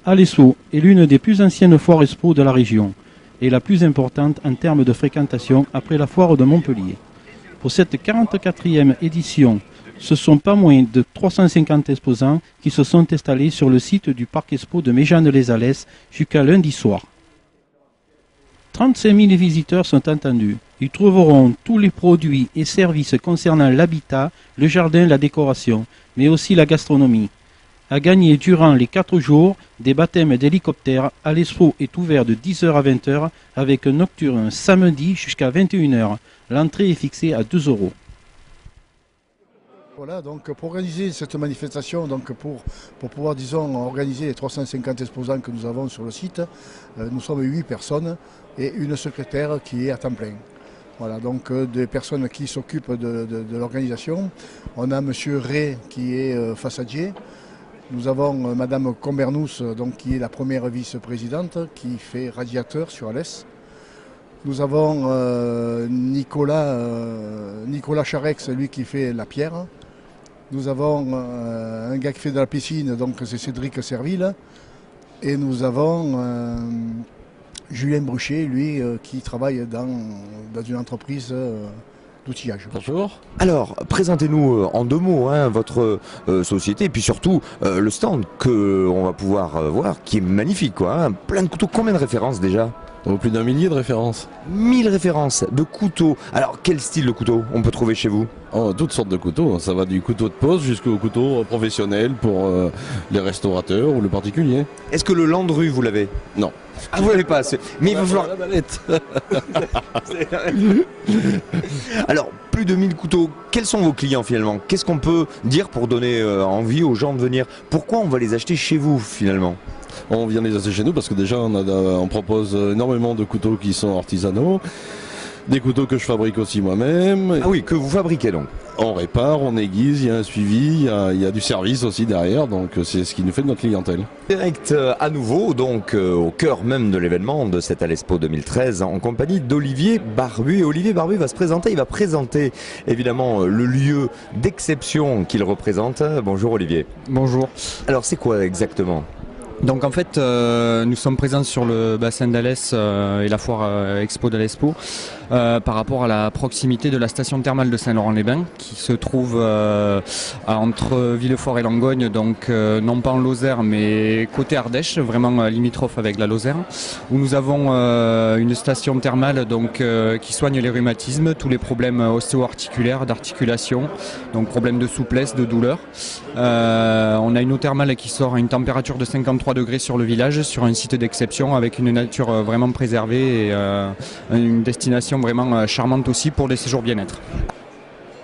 Alespo est l'une des plus anciennes foires expo de la région et la plus importante en termes de fréquentation après la foire de Montpellier. Pour cette 44e édition, ce sont pas moins de 350 exposants qui se sont installés sur le site du Parc Expo de Méjeanne-les-Alès jusqu'à lundi soir. 35 000 visiteurs sont attendus. Ils trouveront tous les produits et services concernant l'habitat, le jardin, la décoration, mais aussi la gastronomie. À gagner durant les 4 jours, des baptêmes d'hélicoptères. Alespo est ouvert de 10h à 20h avec un nocturne samedi jusqu'à 21h. L'entrée est fixée à 2 €. Voilà, donc pour organiser cette manifestation, donc pour pouvoir, disons, organiser les 350 exposants que nous avons sur le site, nous sommes 8 personnes et une secrétaire qui est à temps plein. Voilà, donc des personnes qui s'occupent de l'organisation. On a monsieur Ray qui est façadier. Nous avons madame Combernous, donc, qui est la première vice-présidente, qui fait radiateur sur Alès. Nous avons Nicolas Charex, lui qui fait la pierre. Nous avons un gars qui fait de la piscine, donc c'est Cédric Serville. Et nous avons Julien Bruchet, lui, qui travaille dans une entreprise d'outillage. Bonjour. Alors, présentez-nous en 2 mots votre société et puis surtout le stand qu'on va pouvoir voir, qui est magnifique, quoi. Plein de couteaux, combien de références déjà ? Plus d'1 millier de références. 1000 références de couteaux. Alors, quel style de couteau on peut trouver chez vous ? Toutes sortes de couteaux. Ça va du couteau de pose jusqu'au couteau professionnel pour les restaurateurs ou le particulier. Est-ce que le Landru, vous l'avez ? Non. Ah, vous l'avez pas. Mais il va falloir... La mallette. Alors, plus de 1000 couteaux. Quels sont vos clients finalement ? Qu'est-ce qu'on peut dire pour donner envie aux gens de venir ? Pourquoi on va les acheter chez vous finalement ? On vient les acheter chez nous parce que déjà on propose énormément de couteaux qui sont artisanaux, des couteaux que je fabrique aussi moi-même. Ah oui, que vous fabriquez donc. On répare, on aiguise, il y a un suivi, il y a du service aussi derrière, donc c'est ce qui nous fait de notre clientèle. Direct à nouveau, donc au cœur même de l'événement de cette Alespo 2013, en compagnie d'Olivier Barbu. Et Olivier Barbu va se présenter, il va présenter évidemment le lieu d'exception qu'il représente. Bonjour Olivier. Bonjour. Alors c'est quoi exactement ? Donc en fait, nous sommes présents sur le bassin d'Alès et la foire Expo d'Alespo par rapport à la proximité de la station thermale de Saint-Laurent-les-Bains qui se trouve entre Villefort et Langogne, donc non pas en Lozère mais côté Ardèche, vraiment limitrophe avec la Lozère, où nous avons une station thermale donc qui soigne les rhumatismes, tous les problèmes ostéo-articulaires, d'articulation, donc problèmes de souplesse, de douleur. On a une eau thermale qui sort à une température de 53 degrés sur le village, sur un site d'exception avec une nature vraiment préservée et une destination vraiment charmante aussi pour les séjours bien-être.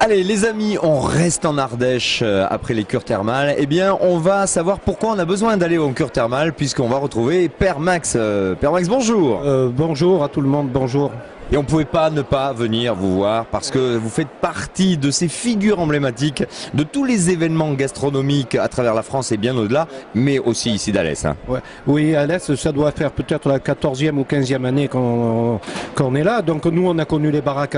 Allez les amis, on reste en Ardèche après les cures thermales. Eh bien on va savoir pourquoi on a besoin d'aller aux cures thermales puisqu'on va retrouver Père Max. Père Max, bonjour. Bonjour à tout le monde, bonjour. Et on ne pouvait pas ne pas venir vous voir parce que vous faites partie de ces figures emblématiques de tous les événements gastronomiques à travers la France et bien au-delà, mais aussi ici d'Alès. Ouais. Oui, Alès, ça doit faire peut-être la 14e ou 15e année qu'on est là. Donc nous, on a connu les baraques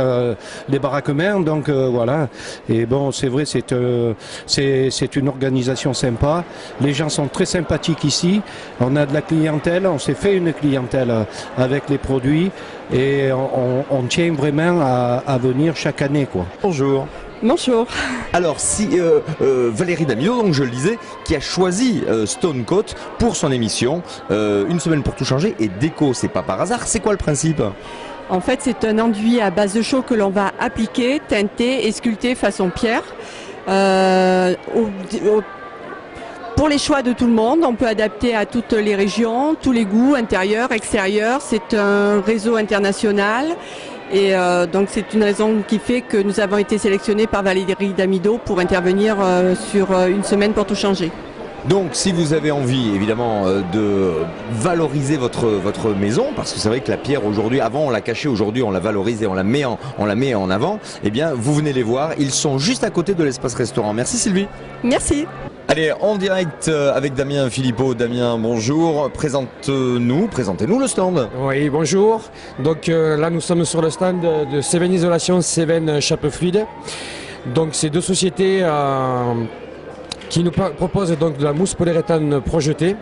mères, donc voilà. Et bon, c'est vrai, c'est une organisation sympa. Les gens sont très sympathiques ici. On a de la clientèle, on s'est fait une clientèle avec les produits. Et on tient vraiment à venir chaque année, quoi. Bonjour. Bonjour. Alors si Valérie Damido, donc je le disais, qui a choisi Stone Coat pour son émission, Une semaine pour tout changer, et déco, c'est pas par hasard, c'est quoi le principe ? En fait, c'est un enduit à base de chaux que l'on va appliquer, teinter et sculpter façon pierre. Pour les choix de tout le monde, on peut adapter à toutes les régions, tous les goûts, intérieur, extérieur. C'est un réseau international et donc c'est une raison qui fait que nous avons été sélectionnés par Valérie Damido pour intervenir sur Une semaine pour tout changer. Donc si vous avez envie évidemment de valoriser votre maison, parce que c'est vrai que la pierre aujourd'hui, avant on l'a cachée, aujourd'hui on la valorise et on la met en avant, eh bien vous venez les voir, ils sont juste à côté de l'espace restaurant. Merci Sylvie. Merci. Allez, en direct avec Damien Philippot. Damien, bonjour. Présentez-nous le stand. Oui, bonjour. Donc là, nous sommes sur le stand de Seven Isolation, Seven Chape Fluide. Donc, c'est deux sociétés qui nous proposent donc de la mousse polyuréthane projetée.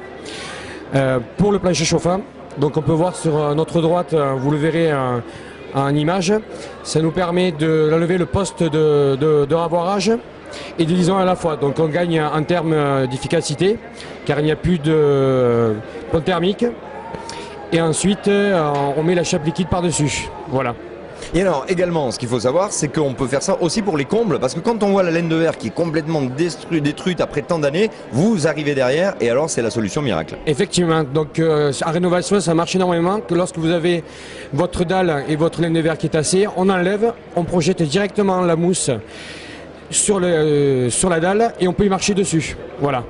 pour le plancher chauffant. Donc on peut voir sur notre droite, vous le verrez en image, ça nous permet d'enlever le poste de ravoirage et de liaison à la fois. Donc on gagne en termes d'efficacité car il n'y a plus de pont thermique. Et ensuite on met la chape liquide par-dessus. Voilà. Et alors également, ce qu'il faut savoir, c'est qu'on peut faire ça aussi pour les combles, parce que quand on voit la laine de verre qui est complètement détruite après tant d'années, vous arrivez derrière et alors c'est la solution miracle. Effectivement, donc en rénovation ça marche énormément, que lorsque vous avez votre dalle et votre laine de verre qui est tassée, on enlève, on projette directement la mousse sur la dalle et on peut y marcher dessus. Voilà.